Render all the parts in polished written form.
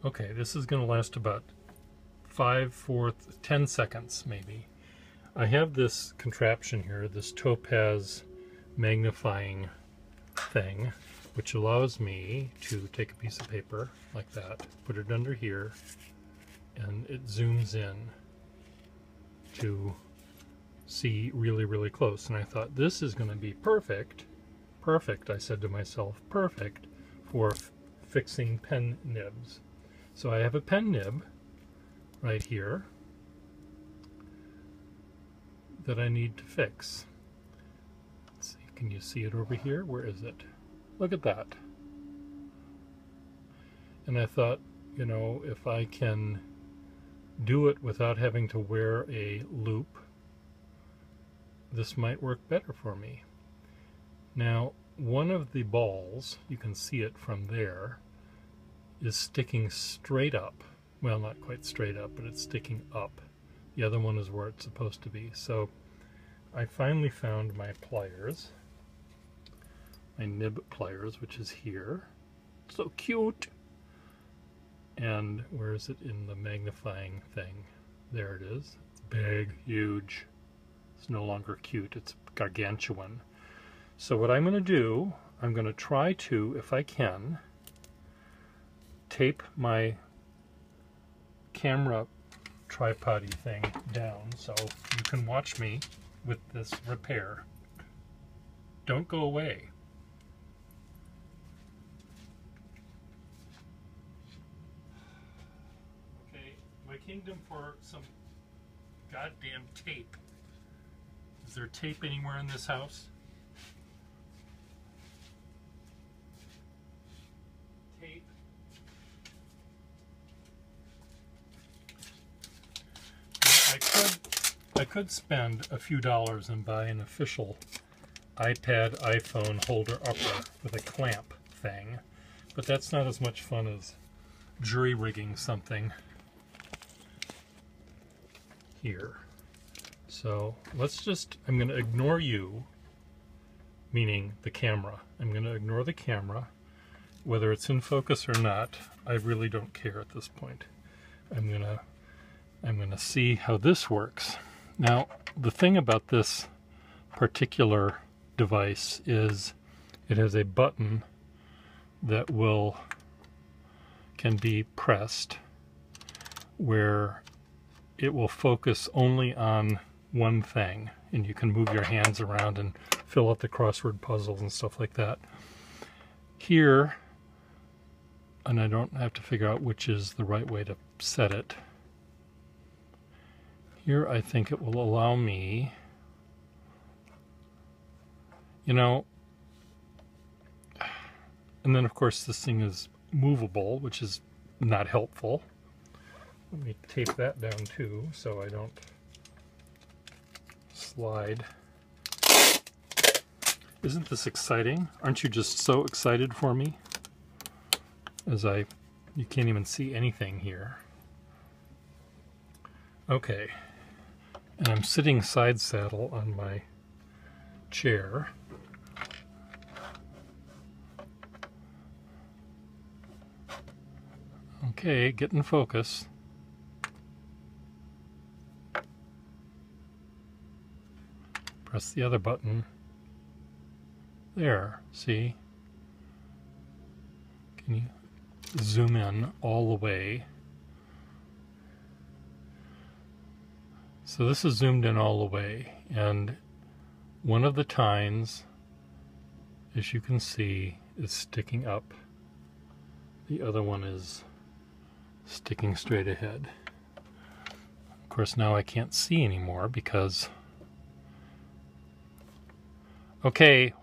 Okay, this is going to last about 10 seconds maybe. I have this contraption here, this topaz magnifying thing, which allows me to take a piece of paper like that, put it under here, and it zooms in to see really, really close. And I thought, this is going to be perfect, I said to myself, perfect for fixing pen nibs. So I have a pen nib right here that I need to fix. Let's see, can you see it over here? Where is it? Look at that. And I thought, you know, if I can do it without having to wear a loop, this might work better for me. Now, one of the balls, you can see it from there, is sticking straight up. Well, not quite straight up, but it's sticking up. The other one is where it's supposed to be. So I finally found my pliers, my nib pliers, which is here. So cute! And where is it in the magnifying thing? There it is. It's big, huge. It's no longer cute, it's gargantuan. So what I'm going to do, I'm going to try to, if I can, tape my camera tripod-y thing down so you can watch me with this repair. Don't go away. Okay, my kingdom for some goddamn tape. Is there tape anywhere in this house? Tape. I could spend a few dollars and buy an official iPad, iPhone holder upper with a clamp thing, but that's not as much fun as jury rigging something here. So let's just, I'm going to ignore you, meaning the camera. I'm going to ignore the camera. Whether it's in focus or not, I really don't care at this point. I'm gonna see how this works. Now, the thing about this particular device is it has a button that can be pressed where it will focus only on one thing, and you can move your hands around and fill out the crossword puzzles and stuff like that. Here, and I don't have to figure out which is the right way to set it. Here I think it will allow me, you know, and then of course this thing is movable, which is not helpful. Let me tape that down too so I don't slide. Isn't this exciting? Aren't you just so excited for me? You can't even see anything here. Okay, and I'm sitting side saddle on my chair. Okay, get in focus. Press the other button. There, see? Can you zoom in all the way? So this is zoomed in all the way, and one of the tines, as you can see, is sticking up. The other one is sticking straight ahead. Of course, now I can't see anymore because... Okay,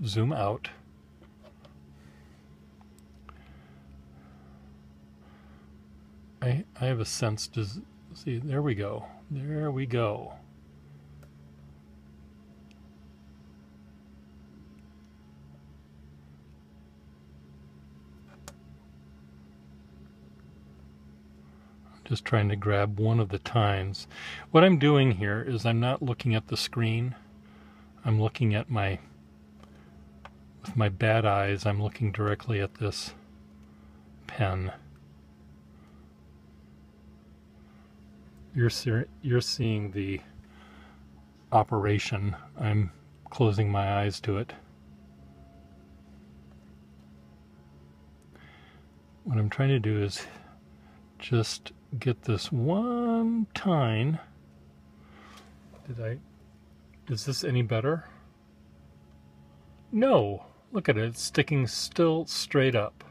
zoom out. I have a sense to see, there we go. There we go. I'm just trying to grab one of the tines. What I'm doing here is I'm not looking at the screen. I'm looking at with my bad eyes, I'm looking directly at this pen. You're seeing the operation. I'm closing my eyes to it. What I'm trying to do is just get this one tine. Is this any better? No, look at it, it's sticking still straight up.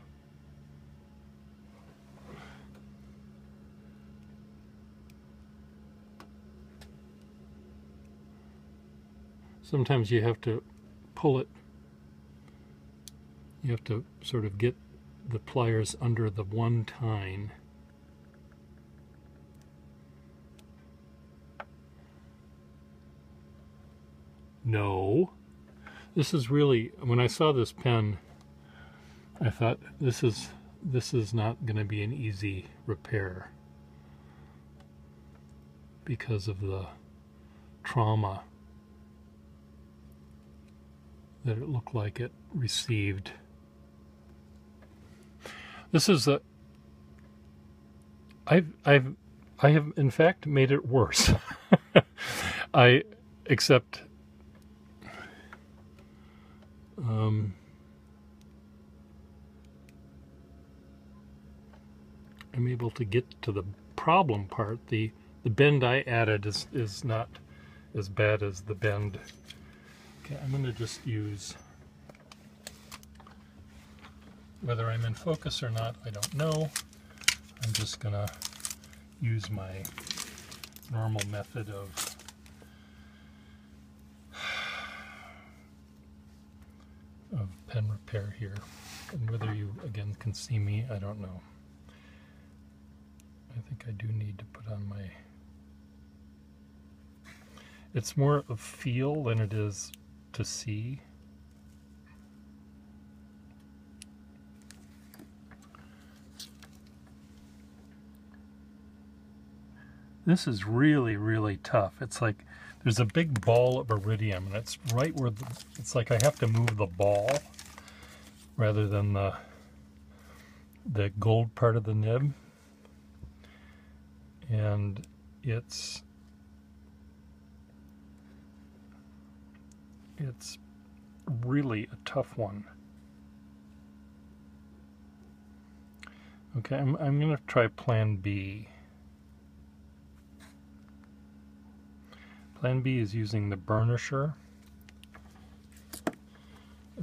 Sometimes you have to pull it. You have to sort of get the pliers under the one tine. No. This is really, when I saw this pen, I thought this is not going to be an easy repair because of the trauma that it looked like it received. This is I have in fact made it worse. Except I'm able to get to the problem part. The bend I added is not as bad as the bend. Okay, I'm going to just use, whether I'm in focus or not, I don't know. I'm just going to use my normal method of pen repair here. And whether you, again, can see me, I don't know. I think I do need to put on my... It's more of feel than it is to see. This is really, really tough. It's like there's a big ball of iridium, and it's right where it's like I have to move the ball rather than the gold part of the nib. And it's really a tough one. Okay, I'm going to try Plan B. Plan B is using the burnisher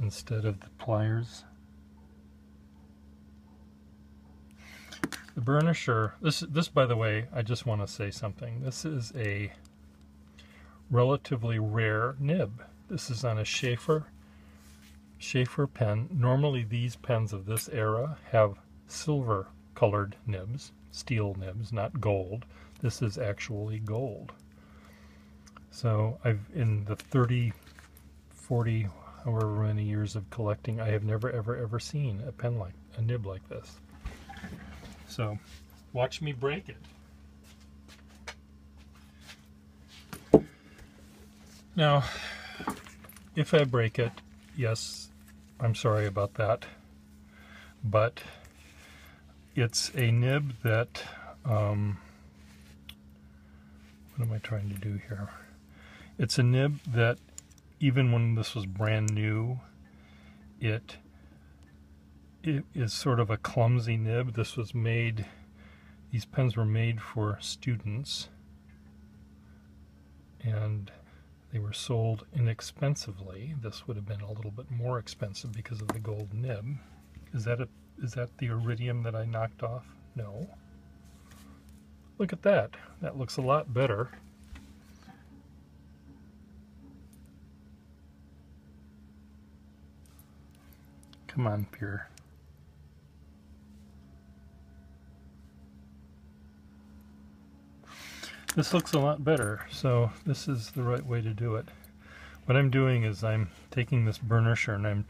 instead of the pliers. The burnisher, this by the way, I just want to say something. This is a relatively rare nib. This is on a Sheaffer pen. Normally these pens of this era have silver colored nibs, steel nibs, not gold. This is actually gold. So in the 30, 40, however many years of collecting, I have never ever seen a nib like this. So watch me break it. Now, if I break it, yes, I'm sorry about that, but it's a nib that, what am I trying to do here? It's a nib that even when this was brand new, it is sort of a clumsy nib. This was made, these pens were made for students, and they were sold inexpensively. This would have been a little bit more expensive because of the gold nib. Is that the iridium that I knocked off? No. Look at that. That looks a lot better. Come on, Pierre. This looks a lot better, so this is the right way to do it. What I'm doing is I'm taking this burnisher and I'm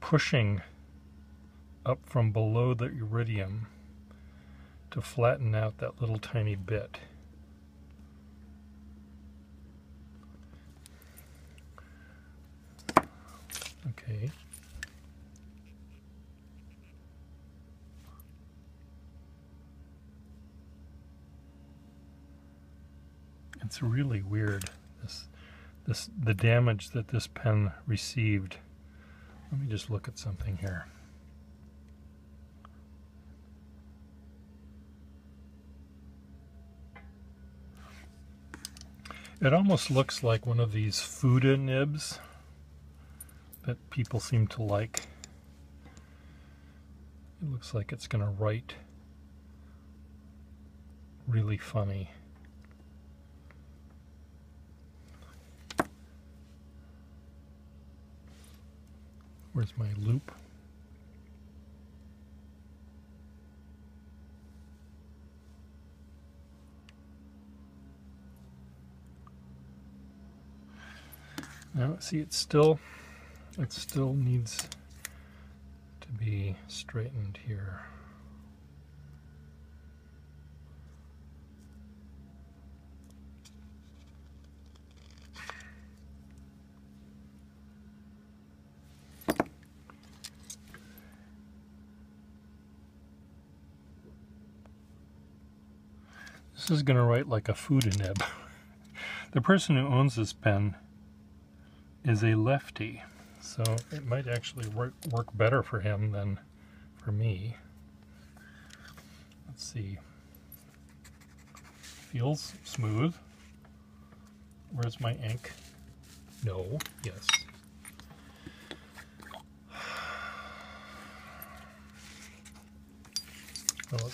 pushing up from below the iridium to flatten out that little tiny bit. Okay. It's really weird, the damage that this pen received. Let me just look at something here. It almost looks like one of these Fuda nibs that people seem to like. It looks like it's going to write really funny. Where's my loop? Now, see, it still needs to be straightened here. This is going to write like a Fuda nib. The person who owns this pen is a lefty, so it might actually work better for him than for me. Let's see. Feels smooth. Where's my ink? No. Yes. Well,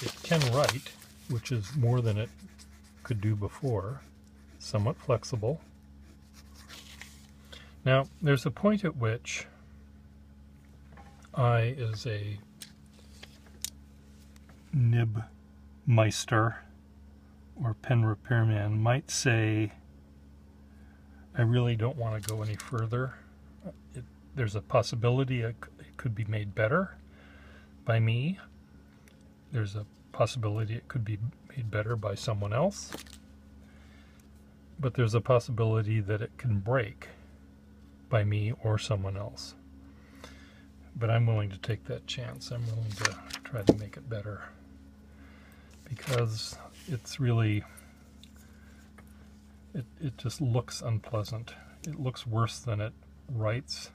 it can write, which is more than it could do before. Somewhat flexible. Now, there's a point at which I, as a nib meister or pen repairman, might say, I really don't want to go any further. There's a possibility it could be made better by me. There's a possibility it could be made better by someone else. But there's a possibility that it can break by me or someone else. But I'm willing to take that chance. I'm willing to try to make it better, because it's really, it just looks unpleasant. It looks worse than it writes.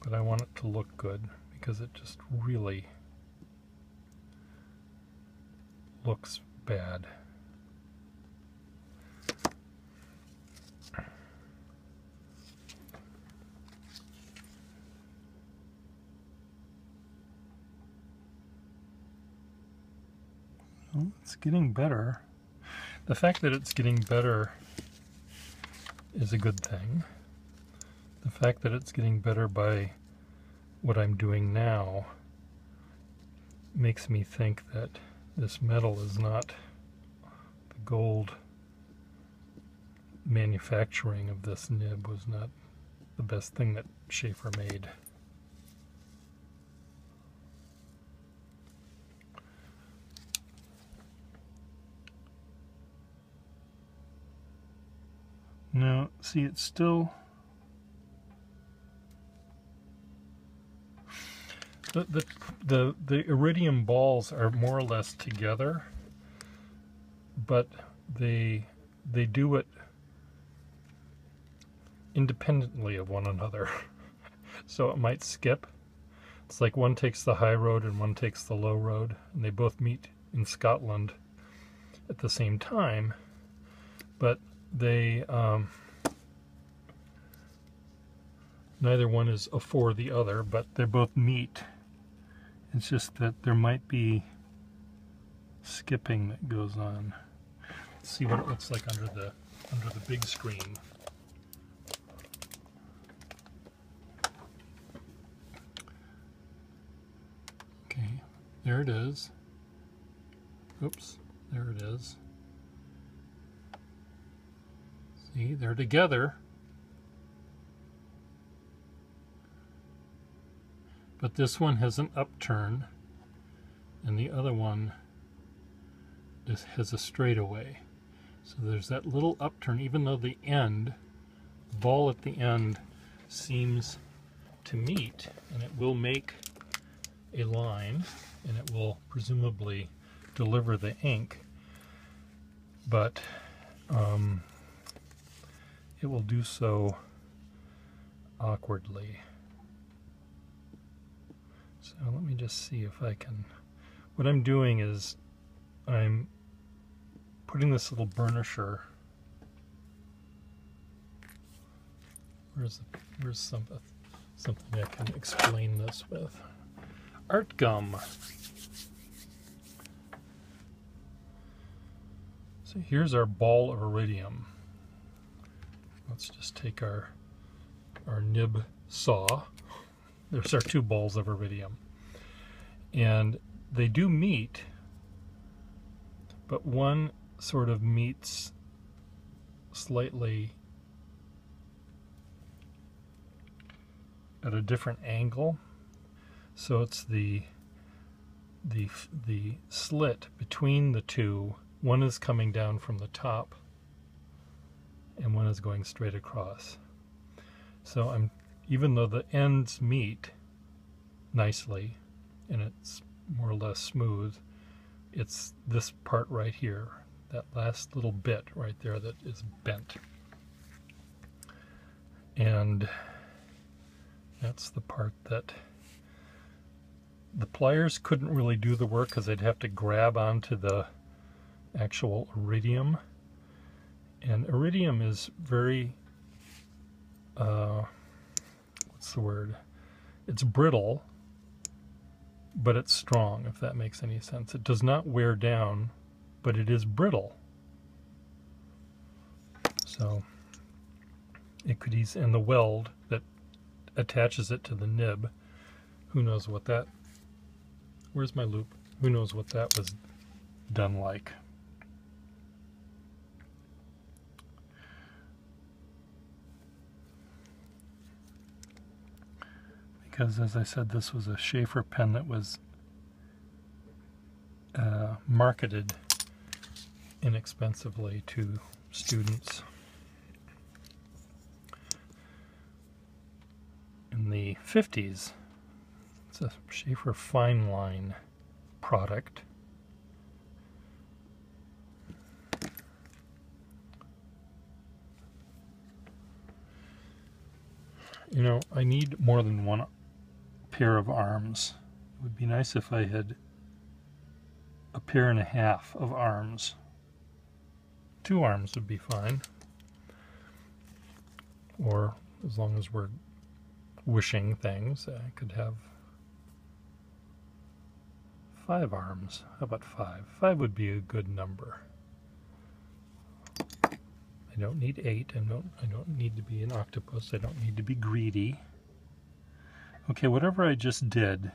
But I want it to look good, because it just really looks bad. Well, it's getting better. The fact that it's getting better is a good thing. The fact that it's getting better by what I'm doing now makes me think that this metal is not the gold manufacturing of this nib was not the best thing that Sheaffer made. Now, see, it's still... The iridium balls are more or less together, but they do it independently of one another. So it might skip. It's like one takes the high road and one takes the low road, and they both meet in Scotland at the same time, but they neither one is afore the other, but they both meet. It's just that there might be skipping that goes on. Let's see what it looks like under the big screen. Okay, there it is. Oops, there it is. See, they're together. But this one has an upturn, and the other one has a straightaway. So there's that little upturn, even though the ball at the end seems to meet, and it will make a line, and it will presumably deliver the ink. but it will do so awkwardly. So let me just see if I can. What I'm doing is I'm putting this little burnisher. Where's something I can explain this with? Art gum. So here's our ball of iridium. Let's just take our nib saw. There's our two balls of iridium. And they do meet, but one sort of meets slightly at a different angle. So it's the slit between the two. One is coming down from the top and one is going straight across. So even though the ends meet nicely and it's more or less smooth, it's this part right here, that last little bit right there that is bent. And that's the part that the pliers couldn't really do the work because they'd have to grab onto the actual iridium. And iridium is very, what's the word? It's brittle, but it's strong, if that makes any sense. It does not wear down, but it is brittle. So it could easily, and the weld that attaches it to the nib, who knows what that, where's my loop? Who knows what that was done like. Because, as I said, this was a Sheaffer pen that was marketed inexpensively to students in the 50s. It's a Sheaffer fine line product. You know, I need more than one pair of arms. It would be nice if I had a pair and a half of arms. 2 arms would be fine. Or as long as we're wishing things, I could have 5 arms. How about 5? 5 would be a good number. I don't need 8. I don't need to be an octopus. I don't need to be greedy. Okay, whatever I just did,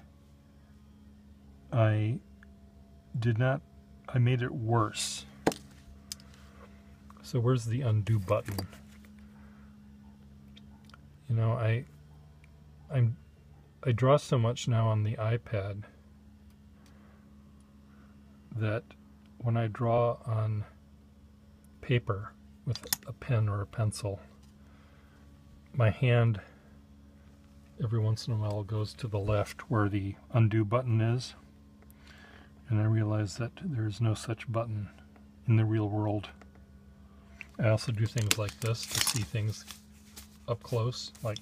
I made it worse. So where's the undo button? You know, I draw so much now on the iPad that when I draw on paper with a pen or a pencil, my hand every once in a while goes to the left where the undo button is, and I realize that there's no such button in the real world. I also do things like this to see things up close, like,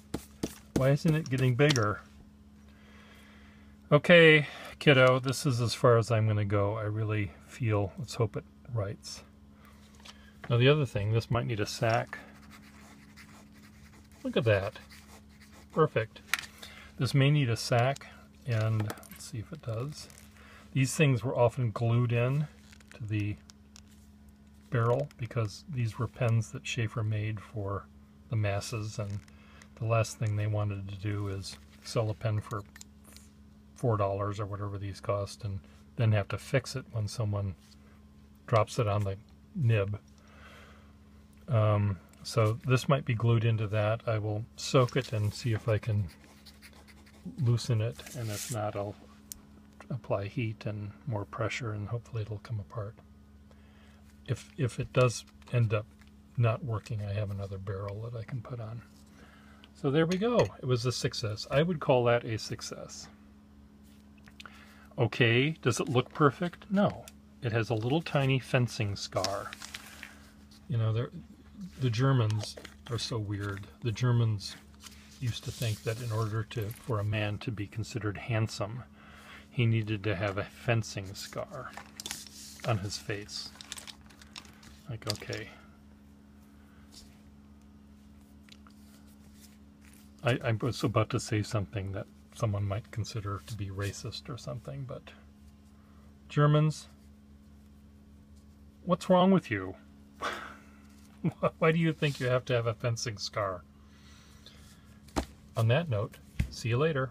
why isn't it getting bigger? Okay, kiddo, this is as far as I'm going to go. I really feel, let's hope it writes. Now the other thing, this might need a sack. Look at that. Perfect. This may need a sack, and let's see if it does. These things were often glued in to the barrel because these were pens that Sheaffer made for the masses, and the last thing they wanted to do is sell a pen for $4 or whatever these cost and then have to fix it when someone drops it on the nib. So this might be glued into that. I will soak it and see if I can loosen it, and if not, I'll apply heat and more pressure and hopefully it'll come apart. If it does end up not working, I have another barrel that I can put on. So there we go. It was a success. I would call that a success. Okay, does it look perfect? No. It has a little tiny fencing scar. You know, the Germans are so weird. The Germans used to think that in order for a man to be considered handsome, he needed to have a fencing scar on his face. Like, okay. I was about to say something that someone might consider to be racist or something, but Germans, what's wrong with you? Why do you think you have to have a fencing scar? On that note, see you later.